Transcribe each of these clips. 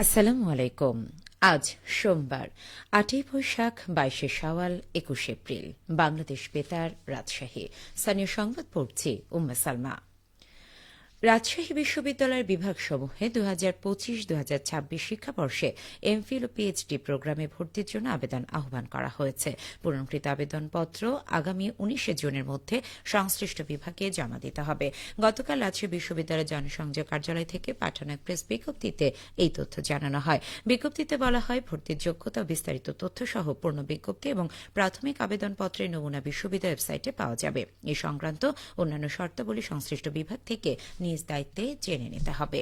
আসসালামু আলাইকুম। আজ সোমবার ৮ই বৈশাখ ২২শে শাওয়াল ২১ এপ্রিল। বাংলাদেশ বেতার, রাজশাহী। স্থানীয় সংবাদ পড়ছি উম্মে সালমা। রাজশাহী বিশ্ববিদ্যালয়ের বিভাগসমূহে ২০২৫-২০২৬ শিক্ষাবর্ষে এমফিল ও পিএইচডি প্রোগ্রামে ভর্তির জন্য আবেদন আহ্বান করা হয়েছে। পূরণকৃত আবেদনপত্র আগামী ১৯ জুনের মধ্যে সংশ্লিষ্ট বিভাগে জমা দিতে হবে। গতকাল রাজশাহী বিশ্ববিদ্যালয়ের জনসংযোগ কার্যালয় থেকে পাঠানো এক প্রেস বিজ্ঞপ্তিতে এই তথ্য জানানো হয়। বিজ্ঞপ্তিতে বলা হয়, ভর্তির যোগ্যতা ও বিস্তারিত তথ্যসহ পূর্ণ বিজ্ঞপ্তি এবং প্রাথমিক আবেদনপত্রের নমুনা বিশ্ববিদ্যালয় ওয়েবসাইটে পাওয়া যাবে। এ সংক্রান্ত অন্যান্য শর্তাবলী সংশ্লিষ্ট বিভাগ থেকে নিজ দায়িত্বে জেনে নিতে হবে।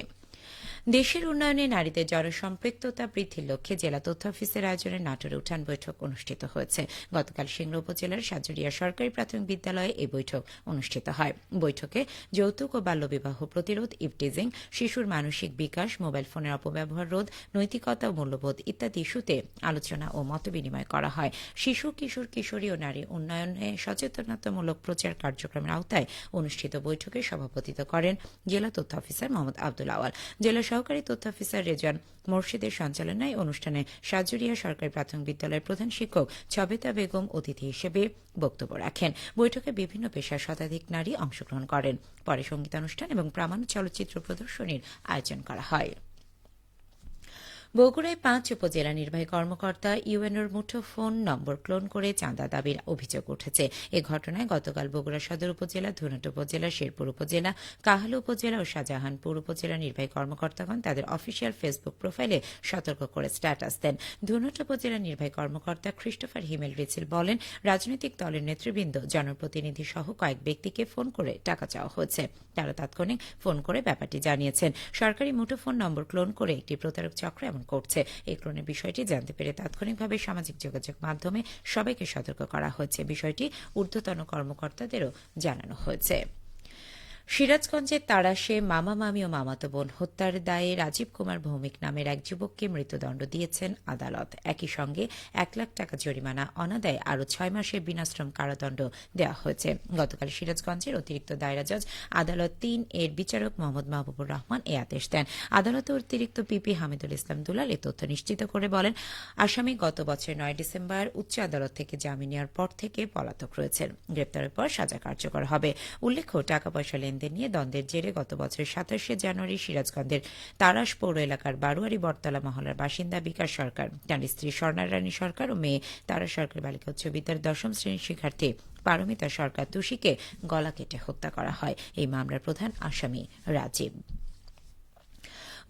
দেশের উন্নয়নে নারীদের জনসম্পৃক্ততা বৃদ্ধির লক্ষ্যে জেলা তথ্য অফিসের আয়োজনে নাটোরে উঠান বৈঠক অনুষ্ঠিত হয়েছে। গতকাল সিংড়া উপজেলার সাজুরিয়া সরকারি প্রাথমিক বিদ্যালয়ে এই বৈঠক অনুষ্ঠিত হয়। বৈঠকে যৌতুক ও বাল্যবিবাহ প্রতিরোধ, ইভটিজিং, শিশুর মানসিক বিকাশ, মোবাইল ফোনের অপব্যবহার রোধ, নৈতিকতা ও মূল্যবোধ ইত্যাদি ইস্যুতে আলোচনা ও মতবিনিময় করা হয়। শিশু, কিশোর, কিশোরী ও নারী উন্নয়নে সচেতনতামূলক প্রচার কার্যক্রমের আওতায় অনুষ্ঠিত বৈঠকে সভাপতিত্ব করেন জেলা তথ্য অফিসার মোহাম্মদ আব্দুল আওয়াল। জেলা সহকারী তথ্য অফিসার রেজওয়ান মোর্শেদের সঞ্চালনায় অনুষ্ঠানে সাজুরিয়া সরকারি প্রাথমিক বিদ্যালয়ের প্রধান শিক্ষক ছবেতা বেগম অতিথি হিসেবে বক্তব্য রাখেন। বৈঠকে বিভিন্ন পেশার শতাধিক নারী অংশগ্রহণ করেন। পরে সঙ্গীতানুষ্ঠান এবং প্রামাণ্য চলচ্চিত্র প্রদর্শনীর আয়োজন করা হয়। বগুড়ায় ৫ উপজেলা নির্বাহী কর্মকর্তা ইউএনওর মুঠোফোন নম্বর ক্লোন করে চাঁদা দাবির অভিযোগ উঠেছে। এ ঘটনায় গতকাল বগুড়া সদর উপজেলা, ধুনট উপজেলা, শেরপুর উপজেলা, কাহালু উপজেলা ও শাহজাহানপুর উপজেলা নির্বাহী কর্মকর্তাগণ তাদের অফিসিয়াল ফেসবুক প্রোফাইলে সতর্ক করে স্ট্যাটাস দেন। ধুনট উপজেলা নির্বাহী কর্মকর্তা ক্রিস্টোফার হিমেল রিচিল বলেন, রাজনৈতিক দলের নেতৃবৃন্দ, জনপ্রতিনিধি সহ কয়েক ব্যক্তিকে ফোন করে টাকা চাওয়া হয়েছে। তারা তাৎক্ষণিক ফোন করে ব্যাপারটি জানিয়েছেন। সরকারি মুঠোফোন নম্বর ক্লোন করে একটি প্রতারক চক্র এমন করছে। এই ক্লোনের বিষয়টি জানতে পেরে তাৎক্ষণিকভাবে সামাজিক যোগাযোগ মাধ্যমে সবাইকে সতর্ক করা হয়েছে। বিষয়টি ঊর্ধ্বতন কর্মকর্তাদেরও জানানো হয়েছে। সিরাজগঞ্জের তাড়াশে মামা মামি ও মামাতো বোন হত্যার দায়ে রাজীব কুমার ভৌমিক নামের এক যুবককে মৃত্যুদণ্ড দিয়েছেন আদালত। একই সঙ্গে ১ লাখ টাকা জরিমানা, অনাদায়ে আরও ৬ মাসের বিনাশ্রম কারাদণ্ড দেওয়া হয়েছে। গতকাল সিরাজগঞ্জের অতিরিক্ত দায়রা জজ আদালত ৩ এর বিচারক মোহাম্মদ মাহবুবুর রহমান এ আদেশ দেন। আদালতের অতিরিক্ত পিপি হামিদুল ইসলাম দুলাল এ তথ্য নিশ্চিত করে বলেন, আসামি গত বছরের ৯ ডিসেম্বর উচ্চ আদালত থেকে জামিন নেওয়ার পর থেকে পলাতক রয়েছেন। গ্রেপ্তারের পর সাজা কার্যকর হবে। উল্লেখ্য, টাকা পয়সা লেনদেন নিয়ে দ্বন্দ্বের জেরে গত বছরের ২৭শে জানুয়ারি সিরাজগঞ্জের তারাস পৌর এলাকার বারুয়ারি বটতলা মহল্লার বাসিন্দা বিকাশ সরকার, তাঁর স্ত্রী স্বর্ণা রানী সরকার ও মেয়ে তারা সরকার বালিকা উচ্চ বিদ্যালয়ের ১০ম শ্রেণীর শিক্ষার্থী পারমিতা সরকার তুষিকে গলা কেটে হত্যা করা হয়। এই মামলার প্রধান আসামি রাজীব।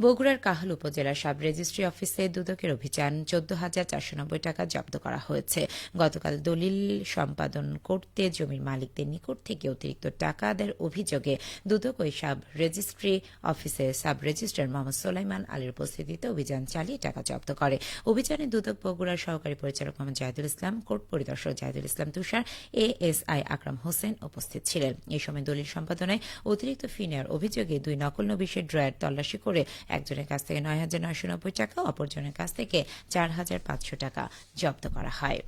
বগুড়ার কাহাল উপজেলার সাব রেজিস্ট্রি অফিসে দুদকের অভিযান ১৪,৪৯০ টাকা জব্দ করা হয়েছে। গতকাল দলিল সম্পাদন করতে জমির মালিকদের নিকট থেকে অতিরিক্ত টাকা আদায়ের অভিযোগে দুদক ওই সাব রেজিস্ট্রি অফিসে সাব রেজিস্ট্রার মোহাম্মদ সোলাইমান আলীর উপস্থিতিতে অভিযান চালিয়ে টাকা জব্দ করে। অভিযানে দুদক বগুড়ার সহকারী পরিচালক মোহাম্মদ জাহিদুল ইসলাম, কোর্ট পরিদর্শক জাহিদুল ইসলাম তুষার, এএসআই আকরাম হোসেন উপস্থিত ছিলেন। এই সময় দলিল সম্পাদনায় অতিরিক্ত ফি নেওয়ার অভিযোগে ২ নকল নবিশের ড্রয়ার তল্লাশি করে একজনের কাছ থেকে ৯,৯৯০ টাকা, অপরজনের কাছ থেকে ৪,৫০০ টাকা জব্দ করা হয়।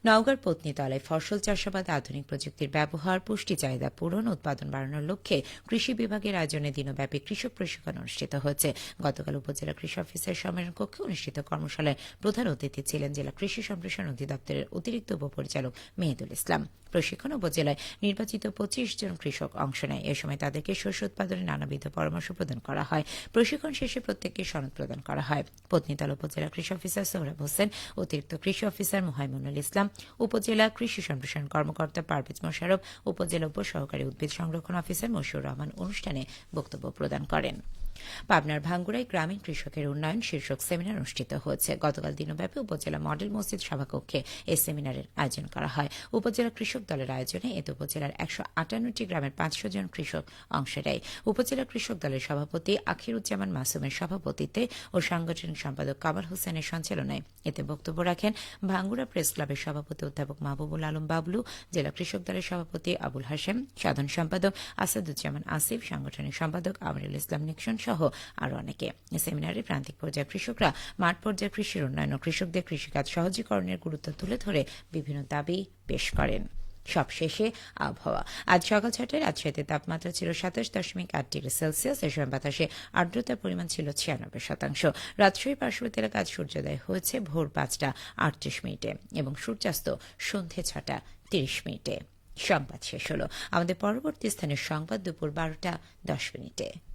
নওগাঁর পত্নীতলায় ফসল চাষাবাদে আধুনিক প্রযুক্তির ব্যবহার, পুষ্টি চাহিদা পূরণ, উৎপাদন বাড়ানোর লক্ষ্যে কৃষি বিভাগের আয়োজনে দিনব্যাপী কৃষক প্রশিক্ষণ অনুষ্ঠিত হয়েছে। গতকাল উপজেলা কৃষি অফিসের সম্মেলন কক্ষে অনুষ্ঠিত কর্মশালায় প্রধান অতিথি ছিলেন জেলা কৃষি সম্প্রসারণ অধিদপ্তরের অতিরিক্ত উপপরিচালক মেহেদুল ইসলাম। প্রশিক্ষণ উপজেলায় নির্বাচিত ২৫ জন কৃষক অংশ নেয়। এ সময় তাদেরকে শস্য উৎপাদনে নানাবিধ পরামর্শ প্রদান করা হয়। প্রশিক্ষণ শেষে প্রত্যেককে সনদ প্রদান করা হয়। পত্নীতলা উপজেলা কৃষি অফিসার সোহরাব হোসেন, অতিরিক্ত কৃষি অফিসার মুহাইমুনুল ইসলাম, উপজেলা কৃষি সম্প্রসারণ কর্মকর্তা পারভেজ মোশাররফ, উপজেলা উপসহকারী উদ্ভিদ সংরক্ষণ অফিসার মশিউর রহমান অনুষ্ঠানে বক্তব্য প্রদান করেন। পাবনার ভাঙ্গুড়ায় গ্রামীণ কৃষকের উন্নয়ন শীর্ষক সেমিনার অনুষ্ঠিত হয়েছে। গতকাল দিনব্যাপী উপজেলা মডেল মসজিদ সভাকক্ষে এই সেমিনারের আয়োজন করা হয়। উপজেলা কৃষক দলের আয়োজনে এতে উপজেলার ১৫৮টি গ্রামের ৫০০ জন কৃষক অংশ নেয়। উপজেলা কৃষক দলের সভাপতি আখিরুজ্জামান মাসুমের সভাপতিত্বে ও সাংগঠনিক সম্পাদক কামাল হোসেনের সঞ্চালনায় এতে বক্তব্য রাখেন ভাঙ্গুড়া প্রেস ক্লাবের সভাপতি অধ্যাপক মাহবুবুল আলম বাবলু, জেলা কৃষক দলের সভাপতি আবুল হাশেম, সাধারণ সম্পাদক আসাদুজ্জামান আসিফ, সাংগঠনিক সম্পাদক আমিরুল ইসলাম নিকশন সহ আরও অনেকে। সেমিনারে প্রান্তিক পর্যায়ের কৃষকরা মাঠ পর্যায়ে কৃষির উন্নয়ন ও কৃষকদের কৃষিকাজ সহজীকরণের গুরুত্ব তুলে ধরে বিভিন্ন দাবি পেশ করেন। সবশেষে আবহাওয়া। আজ সকাল ৬টায় রাজশাহীতে তাপমাত্রা ছিল ২৭.৮ ডিগ্রি সেলসিয়াস। এ সময় বাতাসে আর্দ্রতার পরিমাণ ছিল ৯৬%। রাজশাহী পার্শ্ববর্তী এলাকায় সূর্যোদয় হয়েছে ভোর ৫টা ৩৮ এবং সূর্যাস্ত সন্ধে ৬টা ৩০। সংবাদ শেষ হলো। আমাদের পরবর্তী স্থানীয় সংবাদ দুপুর ১২টা ১০।